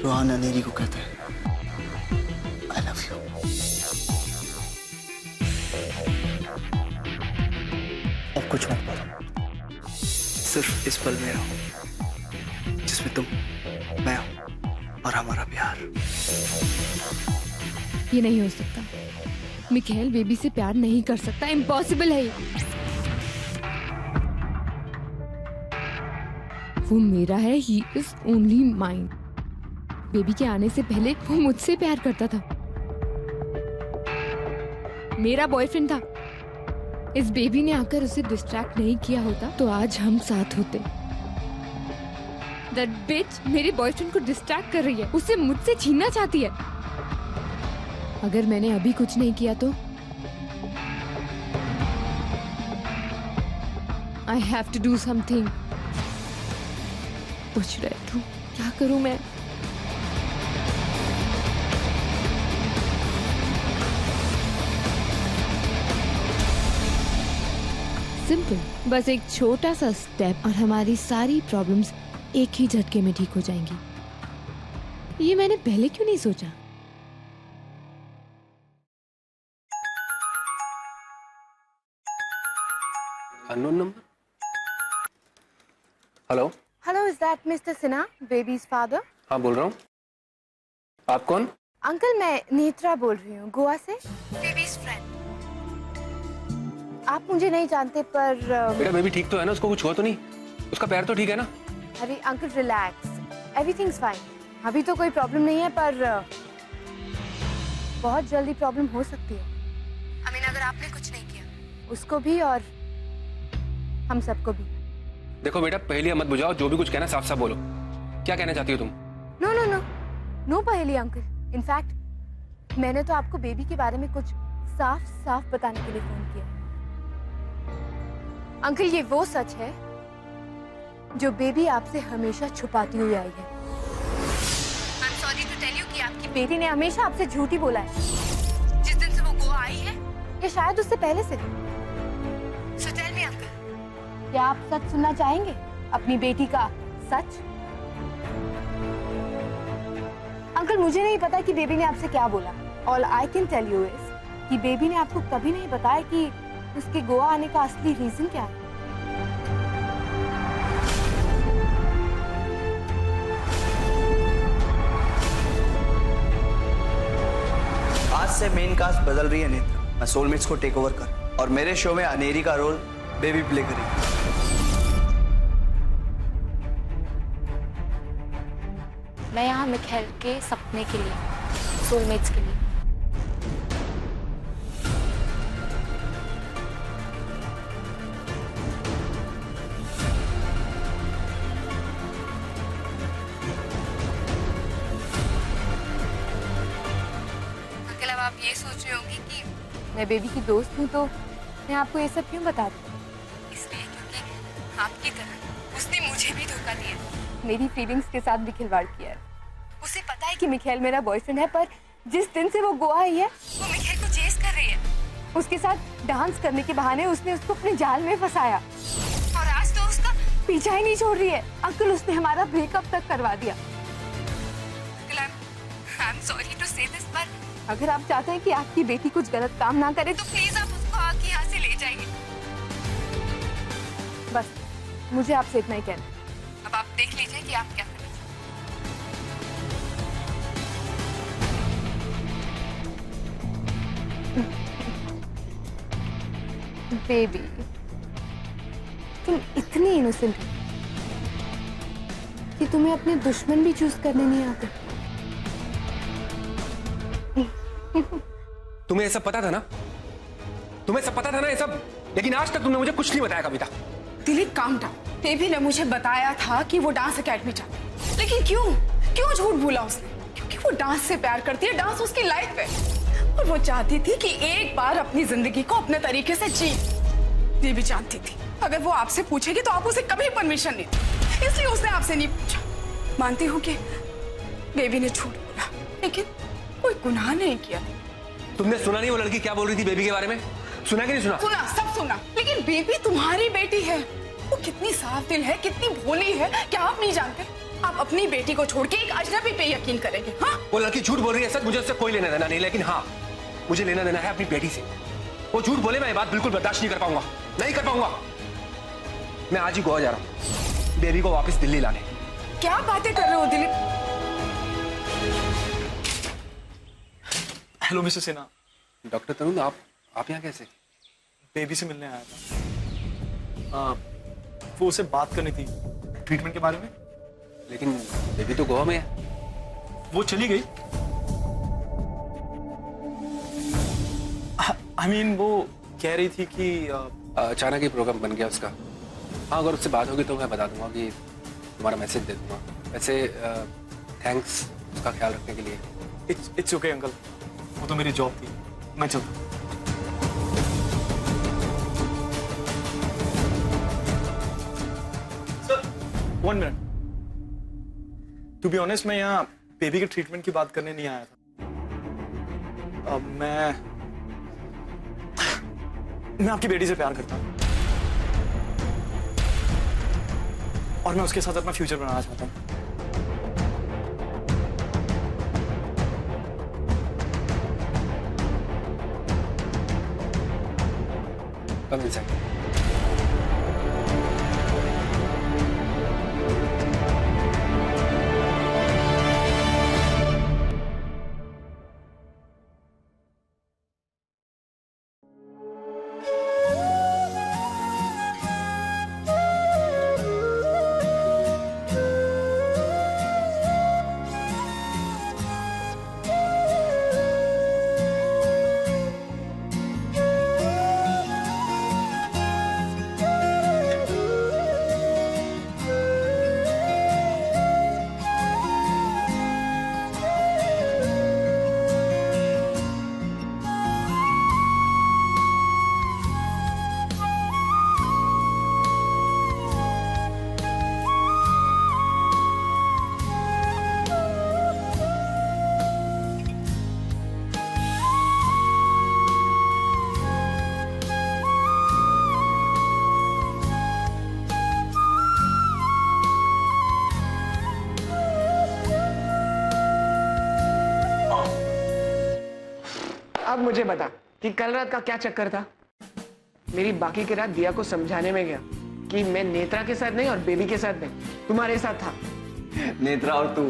रोहान अनेरी को कहते हैं आई लव यू। अब कुछ मत बोलो, सिर्फ इस पल में रहो जिसमें तुम, मैं हूं और हमारा प्यार। ये नहीं हो सकता। मिखाइल बेबी से प्यार नहीं कर सकता, इम्पॉसिबल है ये। वो मेरा है, he is only mine. Baby के आने से पहले वो मुझसे प्यार करता था, मेरा बॉयफ्रेंड था। इस बेबी ने आकर उसे डिस्ट्रैक्ट नहीं किया होता तो आज हम साथ होते। दैट बिच मेरे बॉयफ्रेंड को डिस्ट्रैक्ट कर रही है, उसे मुझसे छीनना चाहती है। अगर मैंने अभी कुछ नहीं किया तो I have to do something. पूछ रहे तू क्या करूं मैं? सिंपल, बस एक छोटा सा स्टेप और हमारी सारी प्रॉब्लम्स एक ही झटके में ठीक हो जाएंगी। ये मैंने पहले क्यों नहीं सोचा? Unknown number. Hello hello, is that mister Sinha, babies father? हाँ बोल रहा हूँ। आप कौन? अंकल मैं नेत्रा बोल रही हूँ, गोवा से, बेबीज फ्रेंड। आप मुझे नहीं जानते पर बेटा बेबी ठीक तो है ना? उसको कुछ हुआ तो नहीं? उसका पैर तो ठीक है ना? अरे अंकल रिलैक्स, एवरीथिंग्स फाइन। अभी तो कोई प्रॉब्लम नहीं है पर बहुत जल्दी प्रॉब्लम हो सकती है। I mean, अगर आपने कुछ नहीं किया, उसको भी और हम सबको भी। देखो बेटा पहेलियां मत बुझाओ, जो भी कुछ कहना साफ साफ बोलो। क्या कहना चाहती हो तुम? नो नो नो नो पहेली अंकल। इनफैक्ट मैंने तो आपको बेबी के बारे में कुछ साफ साफ बताने के लिए फोन किया। अंकल ये वो सच है जो बेबी आपसे हमेशा छुपाती हुई आई है। I am sorry to tell you कि आपकी बेटी ने हमेशा आपसे झूठ ही बोला है, जिस दिन से वो गोवा आई है या शायद उससे पहले से। सो टेल मी अंकल, क्या आप सच सुनना चाहेंगे? अपनी बेटी का सच? अंकल मुझे नहीं पता कि बेबी ने आपसे क्या बोला। All I can tell you is कि बेबी ने आपको कभी नहीं बताया कि उसके गोवा आने का असली रीजन क्या है। आज से मेन कास्ट बदल रही है नेत्रा। मैं सोलमेट्स को टेक ओवर कर और मेरे शो में अनेरी का रोल बेबी प्ले करेगी। मैं यहाँ मिखाइल के सपने के लिए, सोलमेट्स के लिए। अंकल अब आप ये सोच रहे होंगे कि मैं बेबी की दोस्त हूँ तो मैं आपको ये सब क्यों बता दूँ? इसलिए क्योंकि आपकी तरह उसने मुझे भी धोखा दिया, मेरी फीलिंग्स के साथ भी खिलवाड़ किया है। उसे पता है कि मिखाइल मेरा बॉयफ्रेंड है, पर जिस दिन से वो गोवा आई है वो मिखाइल को चेस कर रही है। उसके साथ डांस करने के बहाने उसने उसको अपने जाल में फंसाया और आज तो उसका पीछा ही नहीं छोड़ रही है। अंकल उसने हमारा ब्रेकअप तक करवा दिया। आई एम सॉरी टू से दिस, पर अगर आप चाहते हैं कि आपकी बेटी कुछ गलत काम ना करे तो प्लीज आप उसको आके यहाँ से ले जाइए। बस मुझे आपसे इतना ही कहना है। अब आप देख लीजिए कि आप क्या करें। बेबी तुम इतनी इनोसेंट हो कि तुम्हें अपने दुश्मन भी चूज करने नहीं आते। तुम्हें ये सब पता था ना? तुम्हें सब पता था ना ये सब? लेकिन आज तक तुमने मुझे कुछ नहीं बताया कविता। Dilip calm down. बेबी ने मुझे बताया था कि वो डांस एकेडमी चाहती है, लेकिन क्यों क्यों झूठ बोला उसने? क्योंकि वो डांस से प्यार करती है, डांस उसकी लाइफ है और वो चाहती थी कि एक बार अपनी जिंदगी को अपने तरीके से जी। ये भी जानती थी अगर वो आपसे पूछेगी तो आप उसे कभी परमिशन नहीं दी, इसलिए उसने आपसे नहीं पूछा। मानती हूँ कि बेबी ने झूठ बोला, लेकिन कोई गुनाह नहीं किया। तुमने सुना नहीं वो लड़की क्या बोल रही थी बेबी के बारे में? सुना कि नहीं सुना? सुना, सब सुना, लेकिन बेबी तुम्हारी बेटी है। वो कितनी साफ दिल है, कितनी भोली है, क्या आप नहीं जानते? आप अपनी बेटी को छोड़ के एक अजनबी पे यकीन करेंगे? हाँ, वो लड़की झूठ बोल रही है सच, मुझे उससे कोई लेना देना नहीं, लेकिन हाँ मुझे लेना देना है अपनी बेटी से। वो झूठ बोले, मैं ये बात बिल्कुल बर्दाश्त नहीं कर पाऊंगा, नहीं कर पाऊंगा। मैं आज ही गोवा जा रहा हूँ बेबी को वापस दिल्ली लाने। क्या बातें कर रहे हो Dilip? Hello Mrs Sinha. Doctor Tarun, आप यहाँ कैसे? बेबी से मिलने आया था। वो उसे बात करनी थी ट्रीटमेंट के बारे में। लेकिन बेबी तो गोवा में है। वो चली गई। I mean, वो कह रही थी कि अचानक ही प्रोग्राम बन गया उसका। हाँ, अगर उससे बात होगी तो मैं बता दूंगा कि तुम्हारा मैसेज दे दूंगा। वैसे थैंक्स उसका ख्याल रखने के लिए। इट्स ओके अंकल, वो तो मेरी जॉब थी, मैं चलता हूँ। Sir 1 minute. To be honest, मैं यहाँ बेबी के ट्रीटमेंट की बात करने नहीं आया था। मैं आपकी बेटी से प्यार करता हूँ और मैं उसके साथ अपना फ्यूचर बनाना चाहता हूँ। Come inside. अब मुझे बता कि कल रात का क्या चक्कर था? मेरी बाकी की रात दिया को समझाने में गया कि मैं नेत्रा के साथ नहीं और बेबी के साथ नहीं, तुम्हारे साथ था। नेत्रा और तू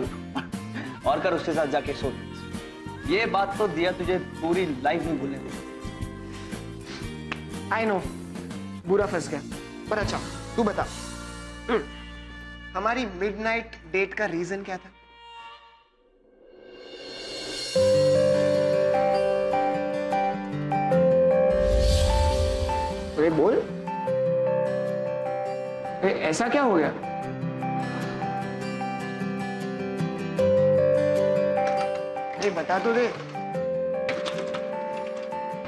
और कर उसके साथ जाके सो। ये बात तो दिया तुझे पूरी लाइफ में भूलने दे। आई नो, बुरा फंस गया, पर अच्छा तू बता, हमारी मिडनाइट डेट का रीजन क्या था? अरे बोल, अरे ऐसा क्या हो गया? अरे बता तो दे,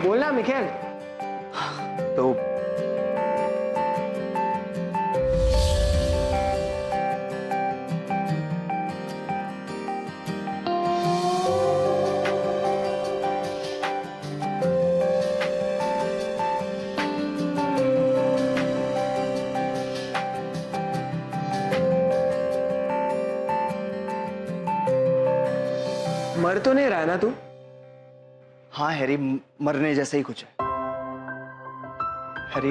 बोलना मिखेल। तो मर तो नहीं रहा ना तू? हाँ हैरी, मरने जैसा ही कुछ है। हैरी,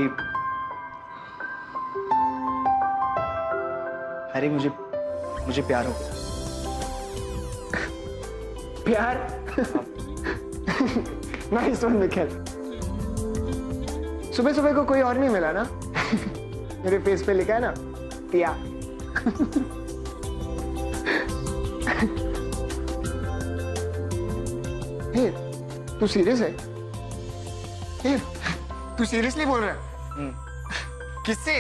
हैरी मुझे प्यार हो गया। प्यार? Nice one Michelle. सुबह सुबह को कोई और नहीं मिला ना? मेरे फेस पे लिखा है ना प्यार। तू सीरियस है? तू सीरियसली बोल रहा है? किससे?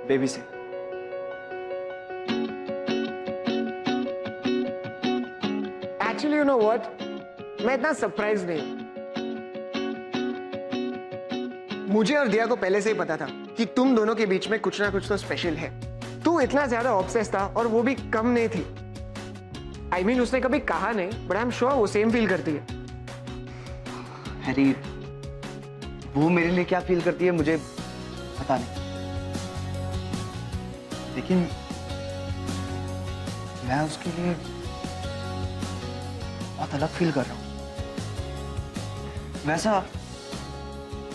बेबी से। एक्चुअली यू नो व्हाट, मैं इतना सरप्राइज नहीं हूं। मुझे और दिया को पहले से ही पता था कि तुम दोनों के बीच में कुछ ना कुछ तो स्पेशल है। तू इतना ज्यादा ऑब्सेस था और वो भी कम नहीं थी। I mean, उसने कभी कहा नहीं, but I'm sure वो सेम फील करती है। हैरी, वो मेरे लिए क्या फील करती है मुझे पता नहीं, लेकिन मैं उसके लिए बहुत अलग फील कर रहा हूँ, वैसा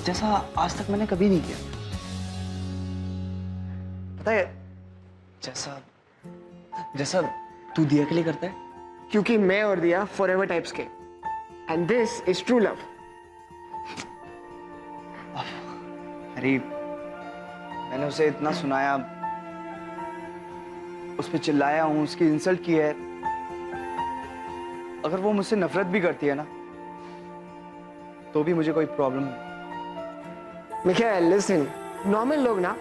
जैसा आज तक मैंने कभी नहीं किया। पता है, जैसा जैसा तू दिया के लिए करता है। क्योंकि मैं और दिया फॉरएवर टाइप्स के, and this is true love. अरे मैंने उसे इतना सुनाया, उस पर चिल्लाया हूं, उसकी इंसल्ट की है। अगर वो मुझसे नफरत भी करती है ना, तो भी मुझे कोई प्रॉब्लम नहीं। मिखाइल, लिसन, नॉर्मल लोग ना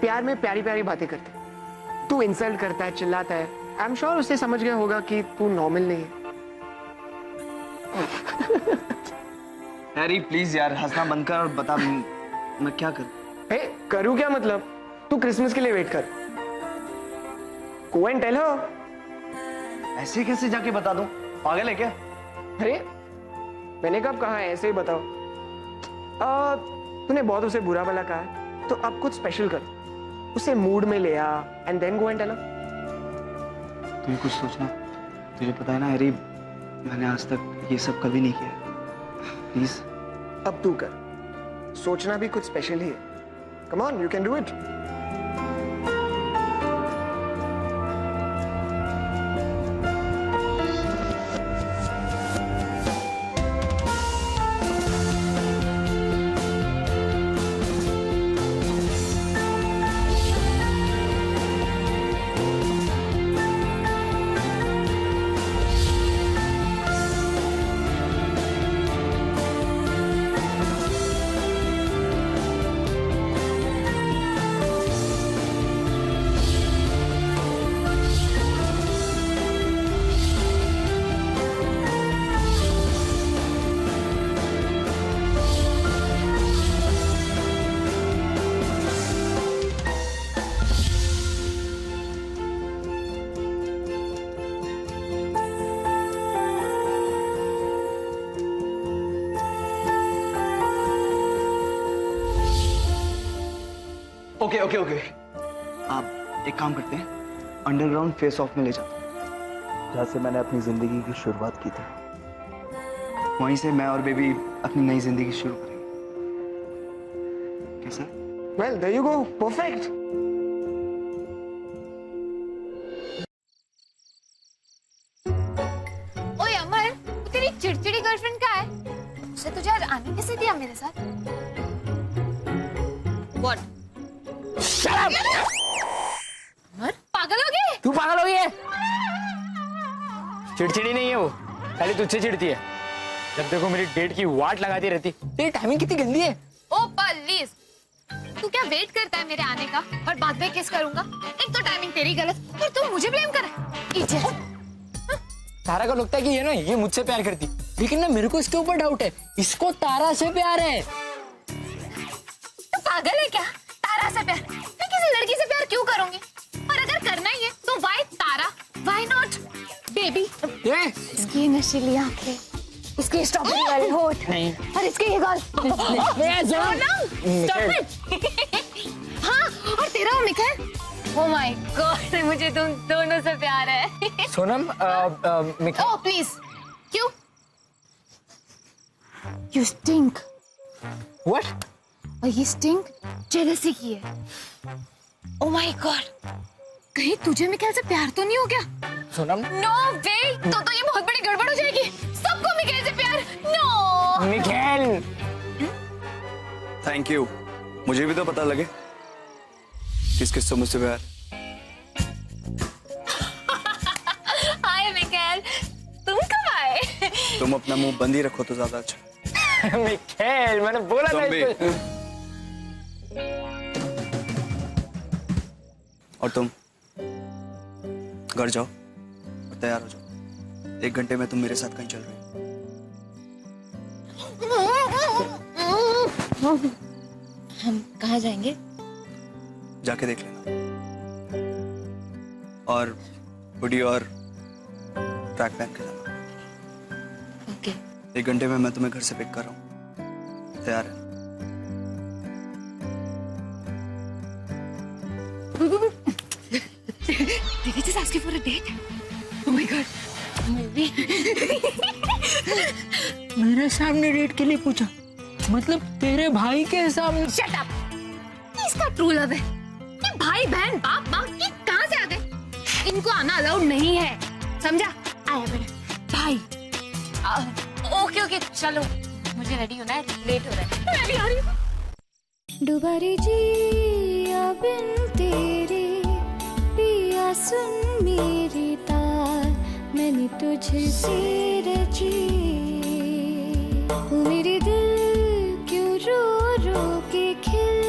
प्यार में प्यारी प्यारी बातें करते हैं। तू इंसल्ट करता है, चिल्लाता है, आई एम श्योर उससे समझ गया होगा कि तू नॉर्मल नहीं है। हैरी प्लीज यार, हंसना बंद कर और बता मैं क्या करूं। हे, करूं क्या मतलब? तू क्रिसमस के लिए वेट कर। Go and tell her. ऐसे कैसे जाके बता दूं? पागल है क्या? अरे मैंने कब कहा है ऐसे ही बताओ। तूने बहुत उसे बुरा भला कहा है, तो अब कुछ स्पेशल कर, उसे मूड में ले आ and then go and tell her. तू कुछ सोचना, तुझे पता है ना हैरी, मैंने आज तक ये सब कभी नहीं किया। प्लीज अब तू कर, सोचना भी कुछ स्पेशल ही है। Come on, you can do it. Okay okay okay, आप एक काम करते हैं, अंडरग्राउंड फेस ऑफ में ले जाते हैं, जहाँ से मैंने अपनी जिंदगी की शुरुआत की थी। वहीं से मैं और बेबी अपनी नई जिंदगी शुरू करेंगे। कैसा? Well, there you go, perfect. ओए अमर, तेरी चिड़चिड़ी गर्लफ्रेंड कहाँ है? उसे तुझे आज आने कैसे दिया मेरे साथ? What? अमर, पागल हो गए? तू पागल हो गई है? चिड़चिड़ी नहीं है वो, खाली तुझसे चिढ़ती है। जब देखो मेरी डेट की वाट लगाती रहती। तेरी टाइमिंग कितनी गंदी है। ओ प्लीज, तू क्या वेट करता है मेरे आने का और बाद में किस करूंगा? एक तो टाइमिंग तेरी गलत और तू मुझे ब्लेम कर रहा है। तारा को लगता है कि ये मुझसे प्यार करती, लेकिन ना मेरे को इसके ऊपर डाउट है, इसको तारा से प्यार है। तू पागल है क्या? तारा से प्यार? मैं किसी लड़की से प्यार क्यों करूंगी? और अगर करना ही है तो why Tara, why not baby? इसकी नशीली आंखें, इसके स्ट्रॉबेरी वाले होठ, नहीं, और इसके ये गाल। हाँ, और तेरा वो मिखाइल? Oh my God, मुझे तुम दोनों से प्यार है। सोनम, Oh please, क्यों? You stink. What? और ये स्टिंग जेलसी की है। Oh my God, कहीं तुझे मिखाइल से प्यार तो नहीं हो गया? सोनम, No way, तो ये बहुत बड़ी गड़बड़ हो जाएगी। सबको मिखाइल से प्यार? No. मिखाइल। थैंक यू, मुझे भी तो पता लगे किस मुझसे प्यार। हाय मिखाइल, तुम कब आए? तुम अपना मुंह बंद ही रखो तो ज्यादा अच्छा। मिखाइल, मैंने बोला तुम था भी। इसको। और तुम घर जाओ और तैयार हो जाओ, 1 घंटे में तुम मेरे साथ कहीं चल रहे हो। हम कहाँ जाएंगे? जाके देख लेना। और हुडी और ट्रैक पहन के जाना। ओके 1 घंटे में मैं तुम्हें घर से पिक कर रहा हूँ, तैयार है? Did he just ask you for a date? Oh my God. Maybe. मेरे सामने डेट के लिए पूछा, मतलब तेरे भाई के सामने? Shut up. इसका ट्रू लव है। ये भाई बहन बाप माँ ये कहाँ से आ गए? इनको आना अलाउड नहीं है, समझा? आया मेरा भाई। ओके ओके चलो, मुझे रेडी होना है, लेट हो रहा है। मैं भी आ रही हूँ। दुबारी जिया बिन तेरे पिया सुन मेरी तार, मैंने तुझसे रची। वो मेरे दिल क्यों रो रो के खिल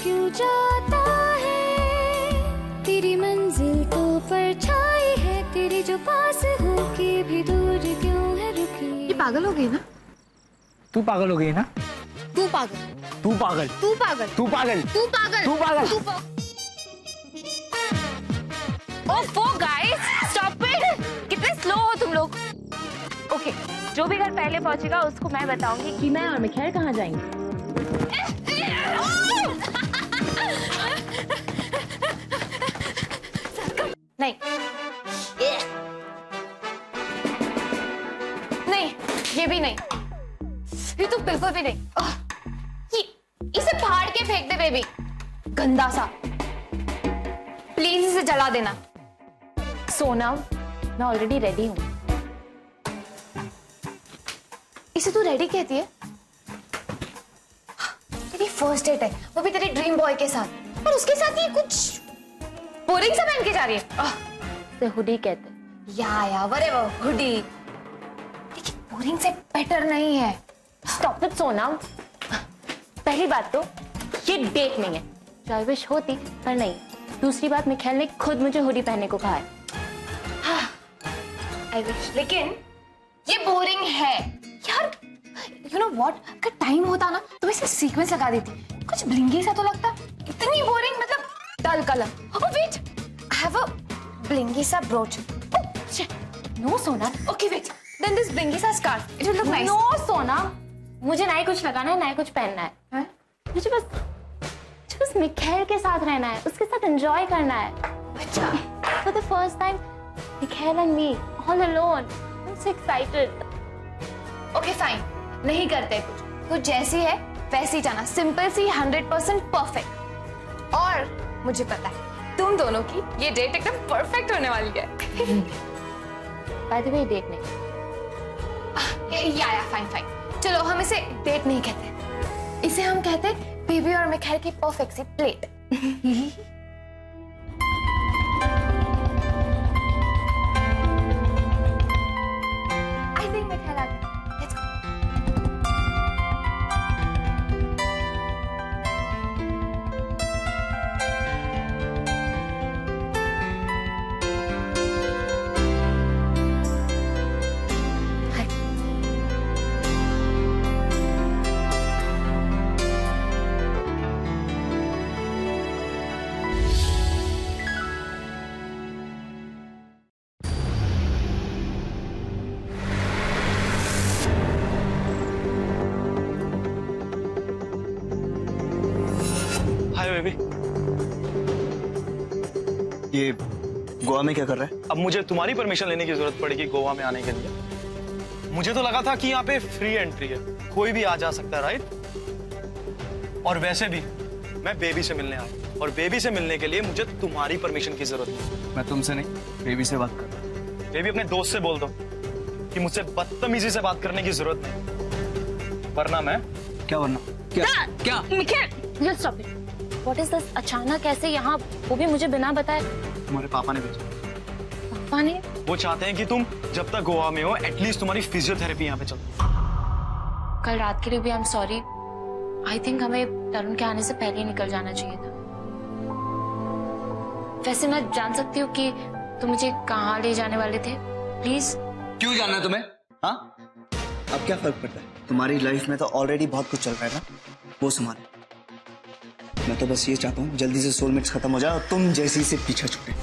क्यों जाता है, तेरी मंजिल तो परछाई है तेरी जो पास हो के भी दूर क्यों है रुकी। ये पागल हो गई ना? तू पागल हो गई ना? तू पागल, तू पागल, तू पागल, तू पागल, तू पागल, तू पागल। ओफो गाइस, स्टॉप इट! कितने स्लो हो तुम लोग। ओके, जो भी घर पहले पहुंचेगा उसको मैं बताऊंगी कि मैं और मिखाइल कहाँ जाएंगे। नहीं नहीं, ये भी नहीं, ये तो बिल्कुल भी नहीं। इसे फाड़ के फेंक दे बेबी, गंदा सा। प्लीज इसे जला देना। सोना, मैं ऑलरेडी रेडी हूं। इसे तू रेडी कहती है? तेरी फर्स्ट डेट है, वो भी तेरे ड्रीम बॉय के साथ, और उसके साथ ये कुछ बोरिंग सा पहन के जा रही है। से हुडी कहते हैं। या whatever, हुडी। लेकिन बोरिंग से बेटर नहीं है। स्टॉप इट सोना। पहली बात तो ये डेट नहीं है, चाहे विश होती पर नहीं। दूसरी बात, मिखाइल ने खुद मुझे हुडी पहनने को कहा है। आई विश, लेकिन ये बोरिंग है यार। यू नो व्हाट, अगर टाइम होता ना तो वैसे सीक्वेंस लगा देती, कुछ ब्लिंगी सा तो लगता। इतनी बोरिंग, मतलब dull colour. Oh wait, I have a blingy सा brooch. Oh shit, no Sona. Okay wait, then this blingy सा scarf, it will look nice. No Sona, मुझे ना ही कुछ लगाना है ना ही कुछ पहनना है। मुझे बस मिखाइल के साथ रहना है, उसके साथ एंजॉय करना है। अच्छा, For the first time, Mikhail and me, all alone. I'm so excited. Okay fine, नहीं करते कुछ। तो जैसी है वैसी जाना, सिंपल सी, 100% परफेक्ट। और मुझे पता है तुम दोनों की ये डेट एकदम परफेक्ट होने वाली है। By the way, date नहीं। या फाइन फाइन, चलो हम इसे डेट नहीं कहते, इसे हम कहते बेबी और मिखाइल की परफेक्ट सी प्लेट। आई थिंक मिखाइल आ गया, लेट्स गो। Hi baby. ये गोवा में क्या कर रहा है? अब मुझे तुम्हारी परमिशन लेने की जरूरत पड़ेगी गोवा में आने के लिए। मुझे तो लगा था कि यहाँ पे फ्री एंट्री है, कोई भी आ जा सकता है, राइट? और वैसे भी मैं बेबी से मिलने आया, और बेबी से मिलने के लिए मुझे तुम्हारी परमिशन की जरूरत है। मैं तुमसे नहीं, बेबी से बात कर रहा हूँ। बेबी, अपने दोस्त से बोल दो कि मुझसे बदतमीजी से बात करने की जरूरत नहीं, वरना मैं। क्या वरना? क्या? Michael, you'll stop it. What is this? अचानक ऐसे यहाँ, वो भी मुझे बिना बताए। तुम्हारे पापा ने भेजा। पापा ने? वो चाहते हैं कि तुम जब तक गोवा में हो एटलीस्ट तुम्हारी फिजियोथेरेपी यहाँ पे चल। कल रात के लिए भी आई एम सॉरी। आई थिंक हमें तरुण के आने से पहले ही निकल जाना चाहिए था। वैसे मैं जान सकती हूँ कि तुम मुझे कहाँ ले जाने वाले थे? प्लीज। क्यों जानना तुम्हें? हाँ, अब क्या फर्क पड़ता है? तुम्हारी लाइफ में तो ऑलरेडी बहुत कुछ चल रहा है ना, वो संभालो। मैं तो बस ये चाहता हूँ जल्दी से सोलमेट्स खत्म हो जाए और तुम जैसी से पीछा छूटे।